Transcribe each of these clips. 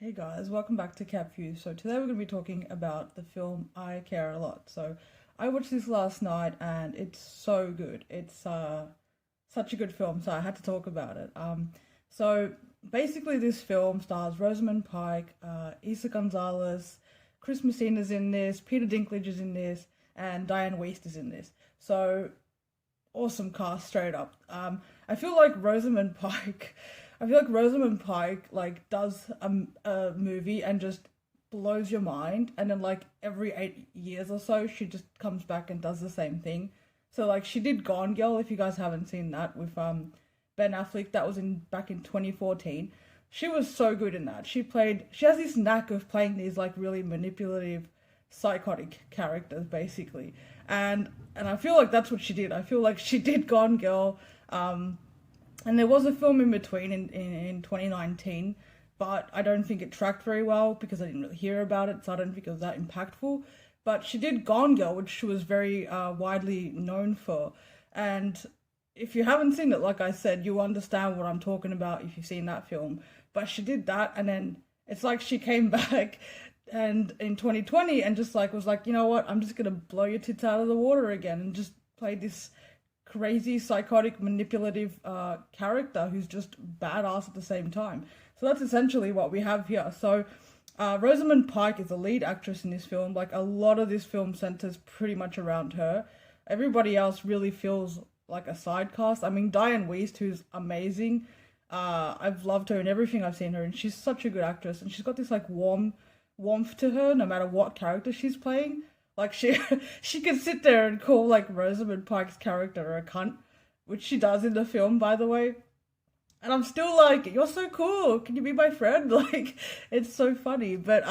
Hey guys, welcome back to Cap View. So today we're going to be talking about the film I Care a Lot. So I watched this last night and it's so good. It's such a good film, so I had to talk about it. So basically this film stars Rosamund Pike, Isa Gonzalez, Chris Messina's in this, Peter Dinklage is in this, and Diane Wiest is in this. So awesome cast straight up. I feel like Rosamund Pike. I feel like Rosamund Pike does a movie and just blows your mind, and then like every 8 years or so, she just comes back and does the same thing. So like she did Gone Girl, if you guys haven't seen that with Ben Affleck, that was in back in 2014. She was so good in that. She has this knack of playing these like really manipulative, psychotic characters basically, and I feel like that's what she did. I feel like she did Gone Girl. And there was a film in between in 2019, but I don't think it tracked very well because I didn't really hear about it, so I don't think it was that impactful. But she did Gone Girl, which she was very widely known for. And if you haven't seen it, like I said, you'll understand what I'm talking about if you've seen that film. But she did that, and then it's like she came back and in 2020 and just like was like, you know what, I'm just gonna blow your tits out of the water again, and just played this crazy, psychotic, manipulative character who's just badass at the same time. So that's essentially what we have here. So Rosamund Pike is the lead actress in this film. Like a lot of this film centers pretty much around her. Everybody else really feels like a side cast. I mean, Diane Wiest, who's amazing. I've loved her in everything I've seen her, and she's such a good actress. And she's got this like warmth to her, no matter what character she's playing. Like she can sit there and call like Rosamund Pike's character a cunt, which she does in the film, by the way. And I'm still like, you're so cool. Can you be my friend? Like, it's so funny. But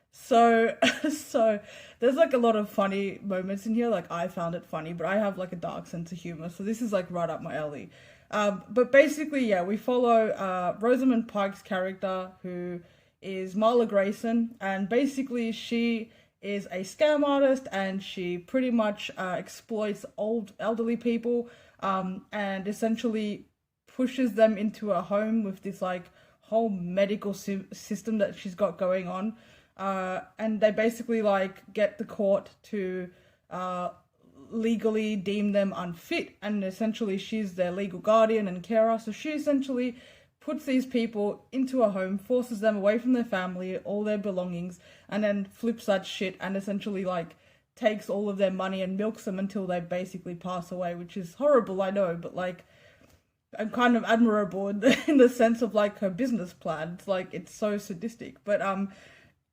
so so there's like a lot of funny moments in here. Like I found it funny, but I have like a dark sense of humor, so this is like right up my alley. But basically, yeah, we follow Rosamund Pike's character, who is Marla Grayson, and basically she is a scam artist, and she pretty much exploits old elderly people, and essentially pushes them into a home with this like whole medical system that she's got going on, and they basically like get the court to legally deem them unfit, and essentially she's their legal guardian and carer. So she essentially puts these people into a home, forces them away from their family, all their belongings, and then flips that shit and essentially like takes all of their money and milks them until they basically pass away, which is horrible, I know, but like I'm kind of admirable in the sense of like her business plan. It's like it's so sadistic, but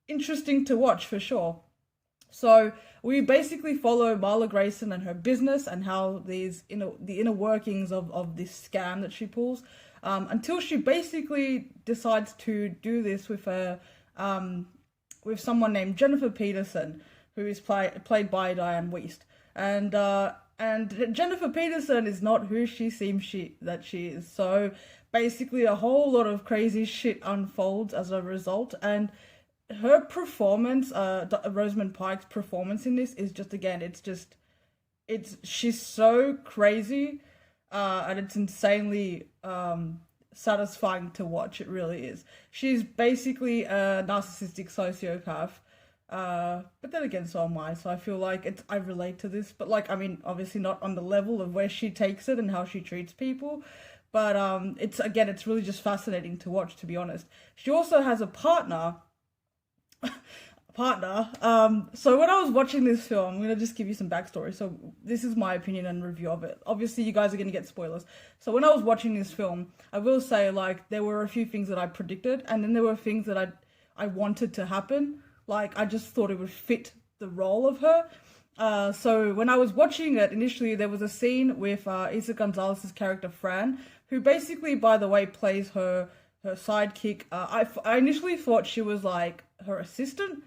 interesting to watch for sure. So we basically follow Marla Grayson and her business and how the inner workings of this scam that she pulls, until she basically decides to do this with someone named Jennifer Peterson, who is played by Diane Wiest, and Jennifer Peterson is not who she seems that she is. So basically, a whole lot of crazy shit unfolds as a result, and her performance, Rosamund Pike's performance in this is just, again, she's so crazy, and it's insanely satisfying to watch. It really is. She's basically a narcissistic sociopath, but then again, so am I. So I feel like I relate to this, but like, I mean, obviously not on the level of where she takes it and how she treats people. But it's really just fascinating to watch, to be honest. She also has a partner. So when I was watching this film, I'm gonna just give you some backstory. So this is my opinion and review of it. Obviously, you guys are gonna get spoilers. So when I was watching this film, I will say like there were a few things that I predicted, and then there were things that I wanted to happen. Like I just thought it would fit the role of her. So when I was watching it initially, there was a scene with Isa Gonzalez's character Fran, who basically, by the way, plays her sidekick. I initially thought she was like her assistant.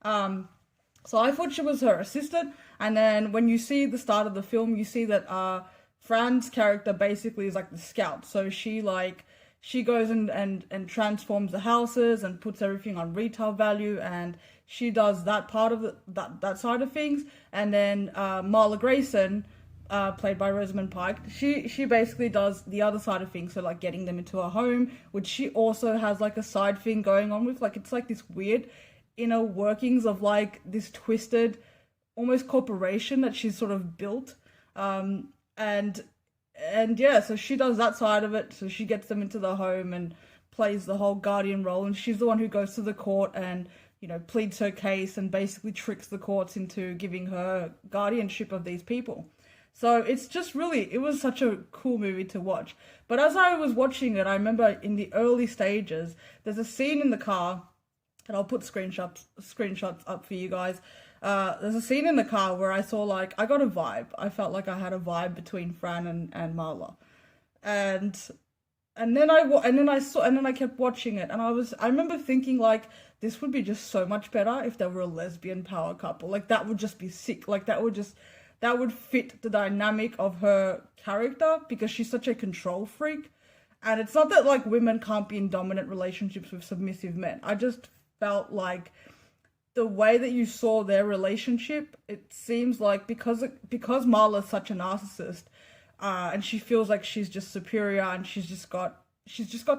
So I thought she was her assistant, and then when you see the start of the film, you see that Fran's character basically is like the scout. So she goes and transforms the houses and puts everything on retail value, and she does that part of that side of things. And then Marla Grayson played by Rosamund Pike, she basically does the other side of things, so like getting them into a home, which she also has like a side thing going on with. Like it's like this weird inner workings of like this twisted, almost corporation that she's sort of built. And yeah, so she does that side of it. So she gets them into the home and plays the whole guardian role, and she's the one who goes to the court and pleads her case and basically tricks the courts into giving her guardianship of these people. So it's just really, it was such a cool movie to watch. But as I was watching it, I remember in the early stages, there's a scene in the car, and I'll put screenshots up for you guys. There's a scene in the car where I saw like, I got a vibe. I felt like I had a vibe between Fran and Marla. And then I kept watching it, and I remember thinking like, this would be just so much better if there were a lesbian power couple. Like that would just be sick. Like that would fit the dynamic of her character, because she's such a control freak. And it's not that like women can't be in dominant relationships with submissive men. I just felt like the way that you saw their relationship, it seems like because Marla's such a narcissist, and she feels like she's just superior, and she's just got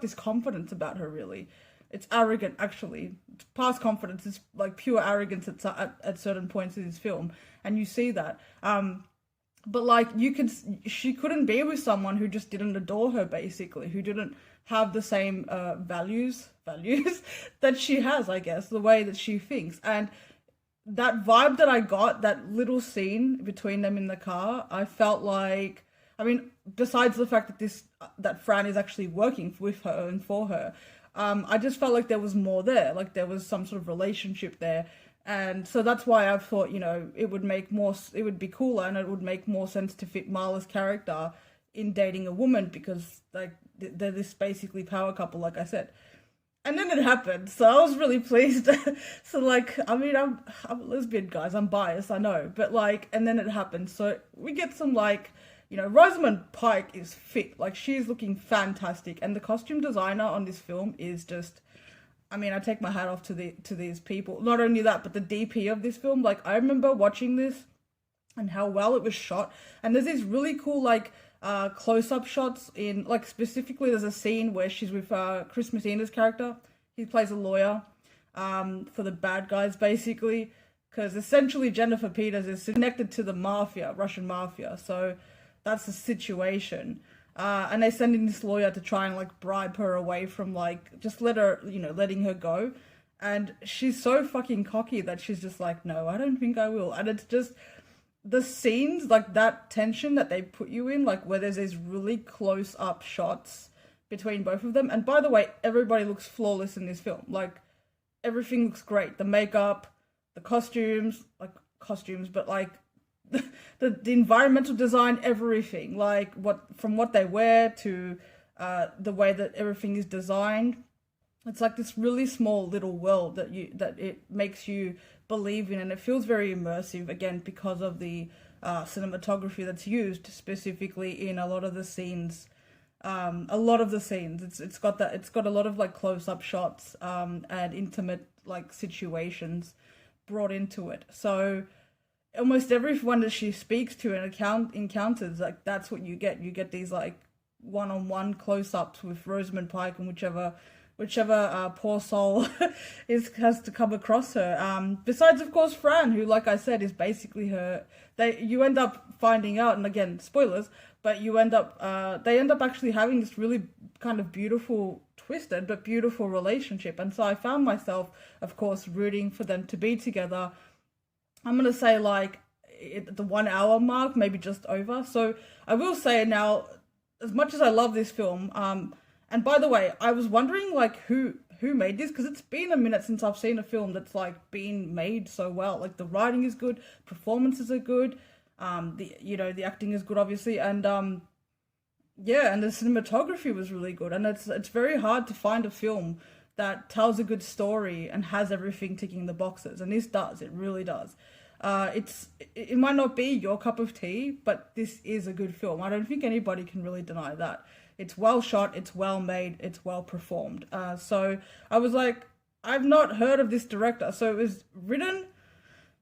this confidence about her. Really, it's arrogant. Actually, it's past confidence. It's like pure arrogance at certain points in this film, and you see that. But like she couldn't be with someone who just didn't adore her, basically, who didn't have the same values that she has, I guess, the way that she thinks. And that vibe that I got, that little scene between them in the car, I felt like, I mean, besides the fact that that Fran is actually working with her and for her, I just felt like there was more there, like there was some sort of relationship there. And so that's why I thought, it would be cooler, and it would make more sense to fit Marla's character in dating a woman, because like they're this basically power couple, like I said. And then it happened, so I was really pleased. So like, I mean, I'm a lesbian, guys, I'm biased, I know, but like, and then it happened. So we get some like, Rosamund Pike is fit, like she's looking fantastic, and the costume designer on this film is just, I mean, I take my hat off to these people. Not only that, but the DP of this film, like I remember watching this and how well it was shot, and there's these really cool like close-up shots in, like, specifically there's a scene where she's with Chris Messina's character. He plays a lawyer for the bad guys, basically, because essentially Jennifer Peters is connected to the mafia, Russian mafia, so that's the situation. And they send in this lawyer to try and like bribe her away from like, just letting her go. And she's so fucking cocky that she's just like, no, I don't think I will. And it's just the scenes, like that tension that they put you in, like where there's these really close up shots between both of them. And by the way, everybody looks flawless in this film. Like everything looks great. The makeup, the costumes, but like the environmental design, everything, like from what they wear to the way that everything is designed. It's like this really small little world that it makes you believe in, and it feels very immersive, again, because of the cinematography that's used specifically in a lot of the scenes. It's got a lot of like close-up shots and intimate like situations brought into it. So almost everyone that she speaks to and encounters, like that's what you get. You get these like one-on-one close-ups with Rosamund Pike and whichever poor soul has to come across her. Besides, of course, Fran, who, like I said, is basically her. You end up finding out, and again, spoilers, but they end up actually having this really kind of beautiful, twisted but beautiful relationship. And so I found myself, of course, rooting for them to be together. I'm gonna say like at the 1 hour mark, maybe just over. So I will say now, as much as I love this film, and by the way, I was wondering like who made this, because it's been a minute since I've seen a film that's like been made so well. Like the writing is good, performances are good, the acting is good, obviously, and and the cinematography was really good. And it's very hard to find a film that tells a good story and has everything ticking the boxes, and this does. It really does. It might not be your cup of tea, but this is a good film. I don't think anybody can really deny that. It's well shot, it's well made, it's well performed. So I was like, I've not heard of this director. So it was written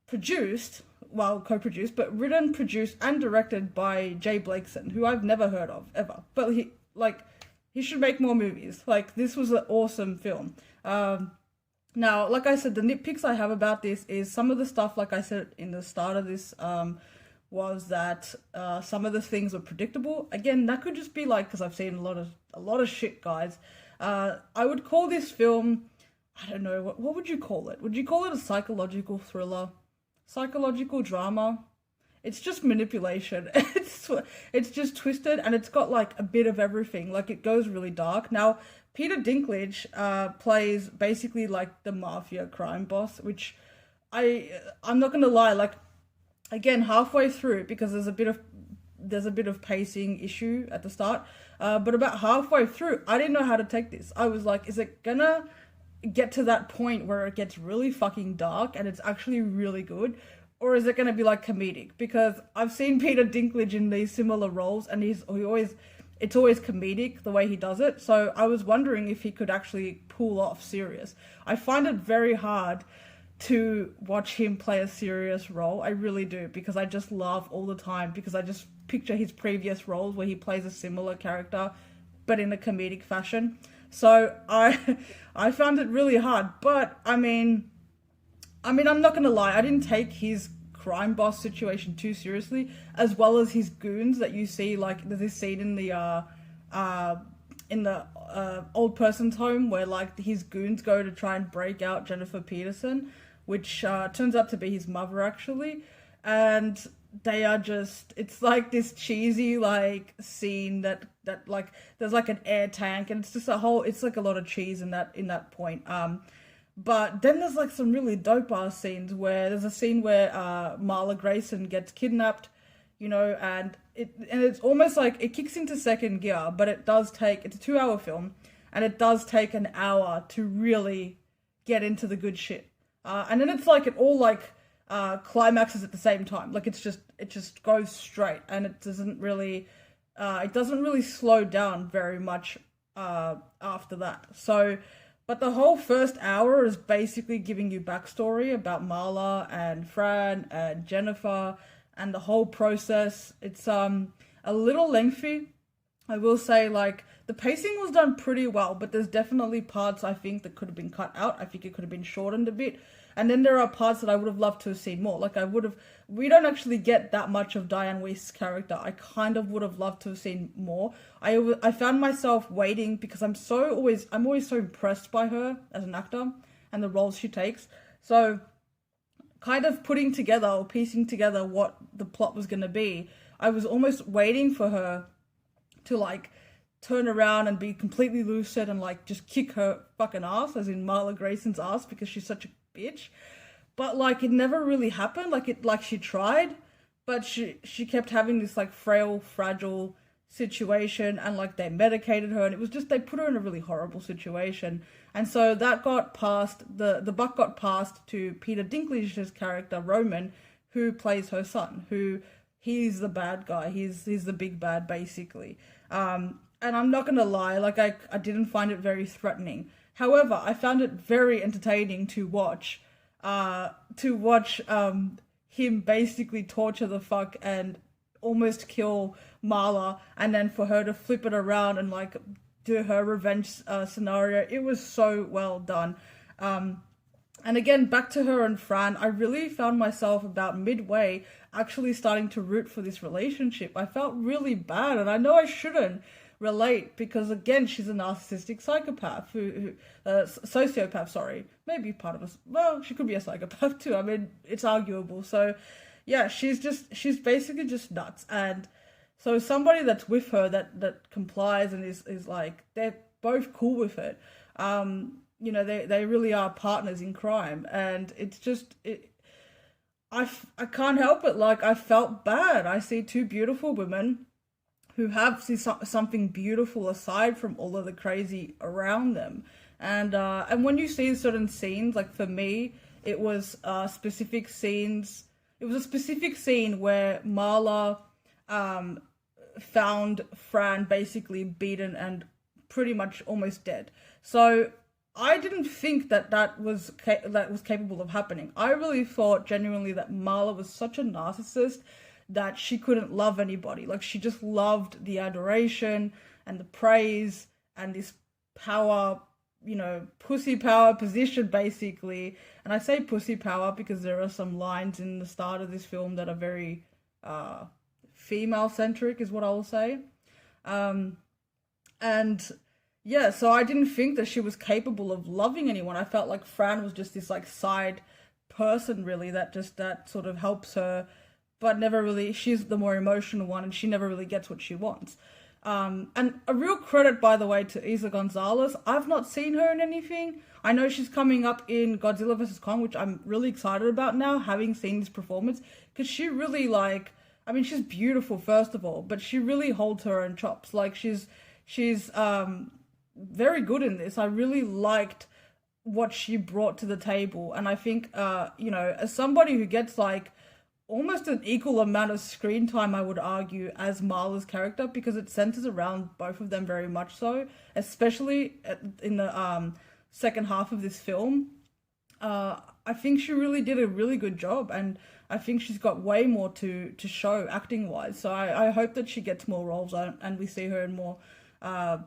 produced, well, co-produced, but written, produced, and directed by Jay Blakeson, who I've never heard of ever. But he should make more movies. Like, this was an awesome film. Now, like I said, the nitpicks I have about this is some of the stuff, like I said in the start of this, was that some of the things were predictable. Again, that could just be like, because I've seen a lot of shit, guys. I would call this film, I don't know, what would you call it? Would you call it a psychological thriller? Psychological drama? It's just manipulation. It's just twisted, and it's got like a bit of everything. Like, it goes really dark. Now, Peter Dinklage plays basically like the mafia crime boss, which I'm not gonna lie, like, again, halfway through, because there's a bit of pacing issue at the start, but about halfway through, I didn't know how to take this. I was like, is it gonna get to that point where it gets really fucking dark and it's actually really good? Or is it going to be like comedic? Because I've seen Peter Dinklage in these similar roles, and it's always comedic the way he does it. So I was wondering if he could actually pull off serious. I find it very hard to watch him play a serious role. I really do, because I just laugh all the time, because I just picture his previous roles where he plays a similar character but in a comedic fashion. So I found it really hard. But I mean, I'm not gonna lie, I didn't take his crime boss situation too seriously, as well as his goons that you see. Like, there's this scene in the old person's home where like his goons go to try and break out Jennifer Peterson, which turns out to be his mother actually, and they are just, it's like this cheesy like scene that like there's like an air tank, and it's just it's like a lot of cheese in that point. But then there's like some really dope ass scenes where there's a scene where Marla Grayson gets kidnapped, and it's almost like it kicks into second gear, but it's a 2-hour film, and it does take an hour to really get into the good shit. And then it's like it all like climaxes at the same time. Like, it just goes straight, and it doesn't really slow down very much after that. So, but the whole first hour is basically giving you backstory about Marla and Fran and Jennifer and the whole process. It's a little lengthy, I will say. Like, the pacing was done pretty well, but there's definitely parts I think that could have been cut out. I think it could have been shortened a bit. And then there are parts that I would have loved to have seen more. Like, we don't actually get that much of Diane Weist's character. I kind of would have loved to have seen more. I found myself waiting, because I'm always so impressed by her as an actor and the roles she takes. So kind of putting together or piecing together what the plot was going to be, I was almost waiting for her to like turn around and be completely lucid and like just kick her fucking ass, as in Marla Grayson's ass, because she's such a bitch. But like, it never really happened. Like she tried, but she kept having this like frail, fragile situation, and like they medicated her, and it was just, they put her in a really horrible situation. And so that got passed, the buck got passed to Peter Dinklage's character Roman, who plays her son, who he's the bad guy, he's the big bad basically. And I'm not gonna lie, like I didn't find it very threatening. However, I found it very entertaining to watch him basically torture the fuck and almost kill Marla, and then for her to flip it around and like do her revenge scenario. It was so well done. And again, back to her and Fran, I really found myself about midway actually starting to root for this relationship. I felt really bad, and I know I shouldn't relate, because again, she's a narcissistic psychopath sociopath, sorry, maybe part of us. Well, she could be a psychopath too. I mean, it's arguable. So yeah, she's basically just nuts. And so somebody that's with her that complies and is like, they're both cool with it. They really are partners in crime, and it's just I can't help it. Like, I felt bad. I see two beautiful women who have something beautiful aside from all of the crazy around them. And when you see certain scenes, like for me, it was specific scenes. It was a specific scene where Marla found Fran basically beaten and pretty much almost dead. So I didn't think that that was capable of happening. I really thought genuinely that Marla was such a narcissist that she couldn't love anybody. Like she just loved the adoration and the praise and this power, pussy power position basically. And I say pussy power because there are some lines in the start of this film that are very female centric, is what I will say. Um, and yeah, so I didn't think that she was capable of loving anyone. I felt like Fran was just this like side person really that sort of helps her, but never really, she's the more emotional one and she never really gets what she wants. And a real credit, by the way, to Isa Gonzalez. I've not seen her in anything. I know she's coming up in Godzilla vs. Kong, which I'm really excited about now, having seen this performance, because she really like, I mean, she's beautiful first of all, but she really holds her own chops. Like she's very good in this. I really liked what she brought to the table, and I think as somebody who gets like almost an equal amount of screen time, I would argue, as Marla's character, because it centers around both of them very much so, especially in the second half of this film. I think she really did a really good job, and I think she's got way more to show acting wise. So I hope that she gets more roles and we see her in more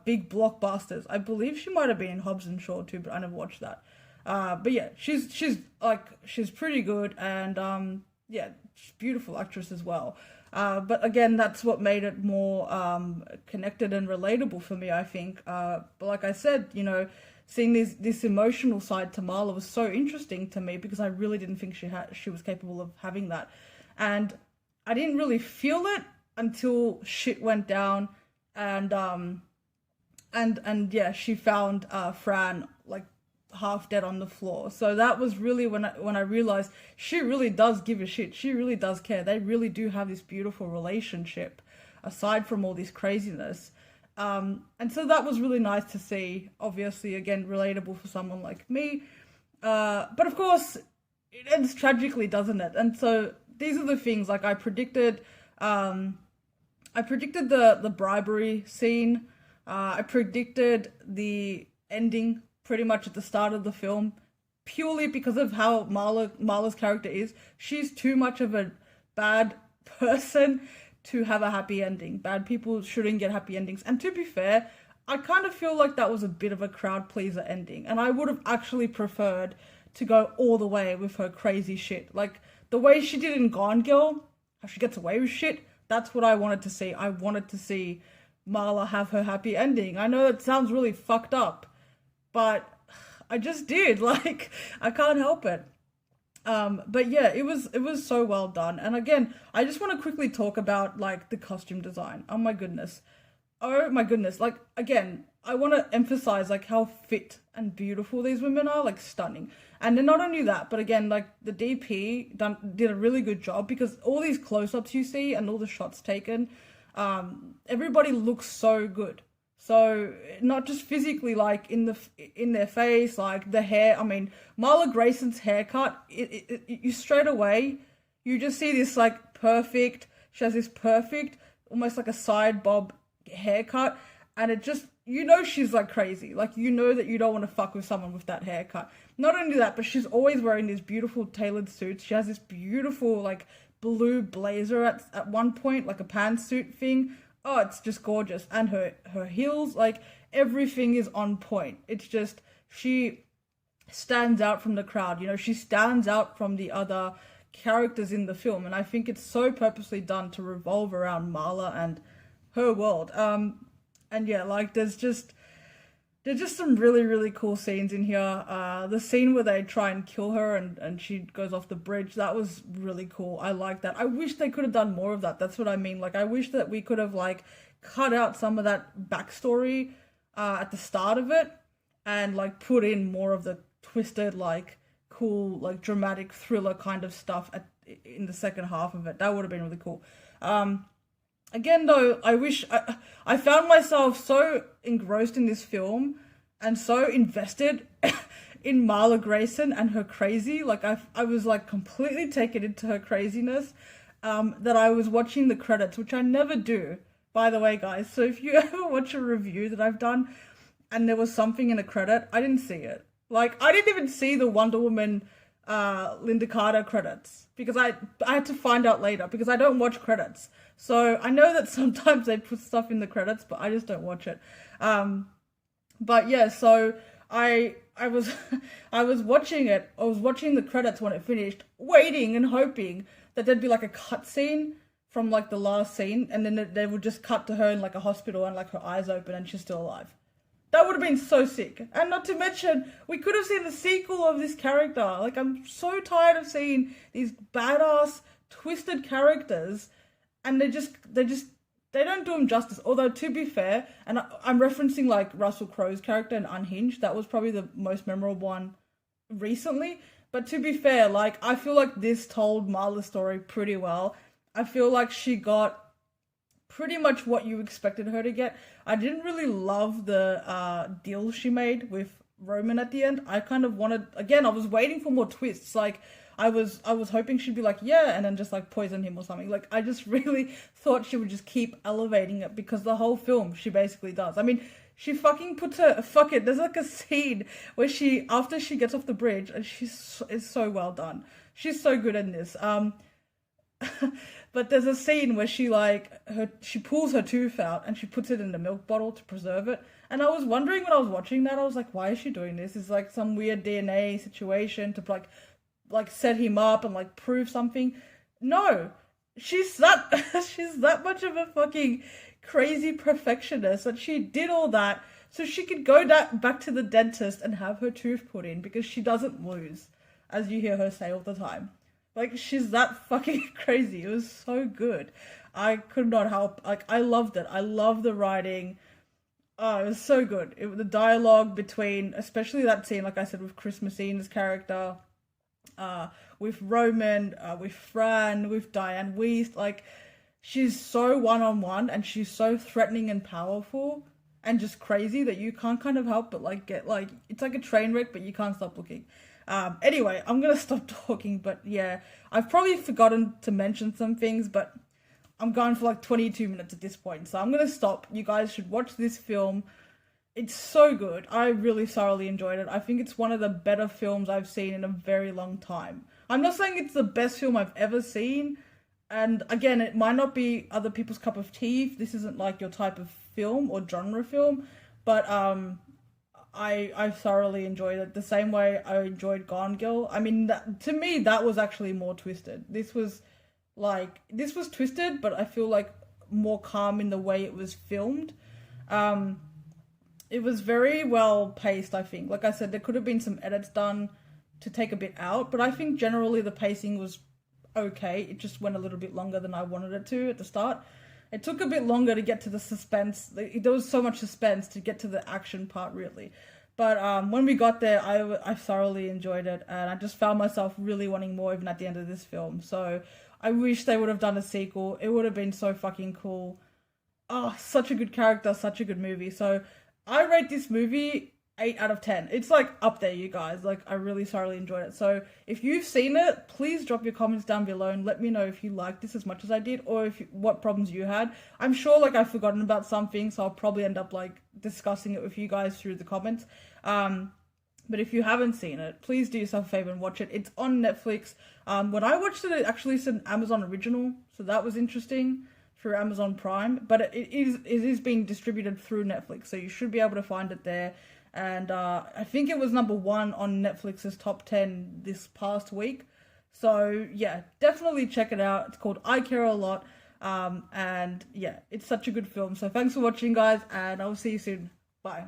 big blockbusters. I believe she might have been in Hobbs and Shaw too, but I never watched that. But yeah, she's pretty good, and yeah, she's a beautiful actress as well. But again, that's what made it more connected and relatable for me, I think. But like I said, seeing this emotional side to Marla was so interesting to me because I really didn't think she was capable of having that, and I didn't really feel it until shit went down, and yeah, she found Fran like half dead on the floor. So that was really when I realized she really does give a shit. She really does care. They really do have this beautiful relationship, aside from all this craziness. And so that was really nice to see. Obviously, again, relatable for someone like me. But of course, it ends tragically, doesn't it? And so these are the things, like I predicted the bribery scene. I predicted the ending pretty much at the start of the film, purely because of how Marla's character is. She's too much of a bad person to have a happy ending. Bad people shouldn't get happy endings. And to be fair, I kind of feel like that was a bit of a crowd pleaser ending. And I would have actually preferred to go all the way with her crazy shit. Like the way she did in Gone Girl, how she gets away with shit, that's what I wanted to see. I wanted to see Marla have her happy ending. I know it sounds really fucked up, but I just did. Like, I can't help it. But yeah, it was so well done. And again, I just want to quickly talk about like the costume design. Oh my goodness. Like again, I want to emphasize like how fit and beautiful these women are, like stunning. And then not only that, but again, like the DP did a really good job, because all these close-ups you see and all the shots taken, everybody looks so good. So not just physically, like in their face, like the hair. I mean, Marla Grayson's haircut, you straight away, you just see this like perfect. She has this perfect, almost like a side bob haircut, and it just, she's like crazy. Like that you don't want to fuck with someone with that haircut. Not only that, but she's always wearing these beautiful tailored suits. She has this beautiful like blue blazer at one point, like a pantsuit thing. Oh, it's just gorgeous. And her heels, like everything is on point. It's just, she stands out from the crowd. She stands out from the other characters in the film. And I think it's so purposely done to revolve around Marla and her world. And yeah, like there's just some really, really cool scenes in here. The scene where they try and kill her and she goes off the bridge, that was really cool. I like that. I wish they could have done more of that. That's what I mean. Like, I wish that we could have, like, cut out some of that backstory at the start of it and, like, put in more of the twisted, like, cool, like, dramatic thriller kind of stuff in the second half of it. That would have been really cool. Again, though, I wish I found myself so engrossed in this film and so invested in Marla Grayson and her crazy. Like, I was like completely taken into her craziness, that I was watching the credits, which I never do, by the way, guys. So if you ever watch a review that I've done, and there was something in a credit, I didn't see it. Like, I didn't even see the Wonder Woman Linda Carter credits because I had to find out later because I don't watch credits. So I know that sometimes they put stuff in the credits, but I just don't watch it. But yeah, so I was I was watching it. I was watching the credits when it finished, waiting and hoping that there'd be like a cut scene from like the last scene, and then they would just cut to her in like a hospital and like her eyes open and she's still alive. That would have been so sick. And not to mention, we could have seen the sequel of this character. Like, I'm so tired of seeing these badass, twisted characters, and they don't do them justice. Although, to be fair, and I'm referencing like Russell Crowe's character in Unhinged, that was probably the most memorable one recently. But to be fair, like, I feel like this told Marla's story pretty well. I feel like she got pretty much what you expected her to get. I didn't really love the deal she made with Roman at the end. I kind of wanted, again, I was waiting for more twists. Like, I was hoping she'd be like, yeah, and then just like poison him or something. Like, I just really thought she would just keep elevating it because the whole film she basically does. I mean, she fucking puts her, fuck it, there's like a scene where after she gets off the bridge, and it's so well done. She's so good in this. But there's a scene where she pulls her tooth out and she puts it in the milk bottle to preserve it. And I was wondering when I was watching that, I was like, why is she doing this? It's like some weird DNA situation to like set him up and like prove something. No, she's that much of a fucking crazy perfectionist that she did all that so she could go back to the dentist and have her tooth put in because she doesn't lose, as you hear her say all the time. Like, she's that fucking crazy. It was so good. I could not help. Like, I loved it. I love the writing. Oh, it was so good. The dialogue between, especially that scene, like I said, with Christmasene's character, with Roman, with Fran, with Diane Weist. Like, she's so one-on-one and she's so threatening and powerful and just crazy that you can't kind of help but like get like, it's like a train wreck, but you can't stop looking. Anyway, I'm gonna stop talking, but yeah, I've probably forgotten to mention some things, but I'm going for like 22 minutes at this point, so I'm gonna stop. You guys should watch this film. It's so good. I really thoroughly enjoyed it. I think it's one of the better films I've seen in a very long time. I'm not saying it's the best film I've ever seen, and again, it might not be other people's cup of tea if this isn't like your type of film or genre film, but I thoroughly enjoyed it the same way I enjoyed Gone Girl. I mean, to me, that was actually more twisted. This was twisted, but I feel like more calm in the way it was filmed. It was very well paced, I think. Like I said, there could have been some edits done to take a bit out, but I think generally the pacing was okay. It just went a little bit longer than I wanted it to at the start. It took a bit longer to get to the suspense. There was so much suspense to get to the action part, really. But when we got there, I thoroughly enjoyed it, and I just found myself really wanting more even at the end of this film. So I wish they would have done a sequel. It would have been so fucking cool. Oh, such a good character, such a good movie. So I rate this movie 8 out of 10. It's like up there, you guys. Like, I really thoroughly enjoyed it. So if you've seen it, please drop your comments down below and let me know if you liked this as much as I did, or what problems you had. I'm sure like I've forgotten about something, so I'll probably end up like discussing it with you guys through the comments. But if you haven't seen it, please do yourself a favor and watch it. It's on Netflix. When I watched it, it actually said Amazon Original, so that was interesting, through Amazon Prime. But it is being distributed through Netflix, so you should be able to find it there. And I think it was #1 on Netflix's top 10 this past week. So yeah, definitely check it out. It's called I Care a Lot. And yeah, it's such a good film. So thanks for watching, guys, and I'll see you soon. Bye.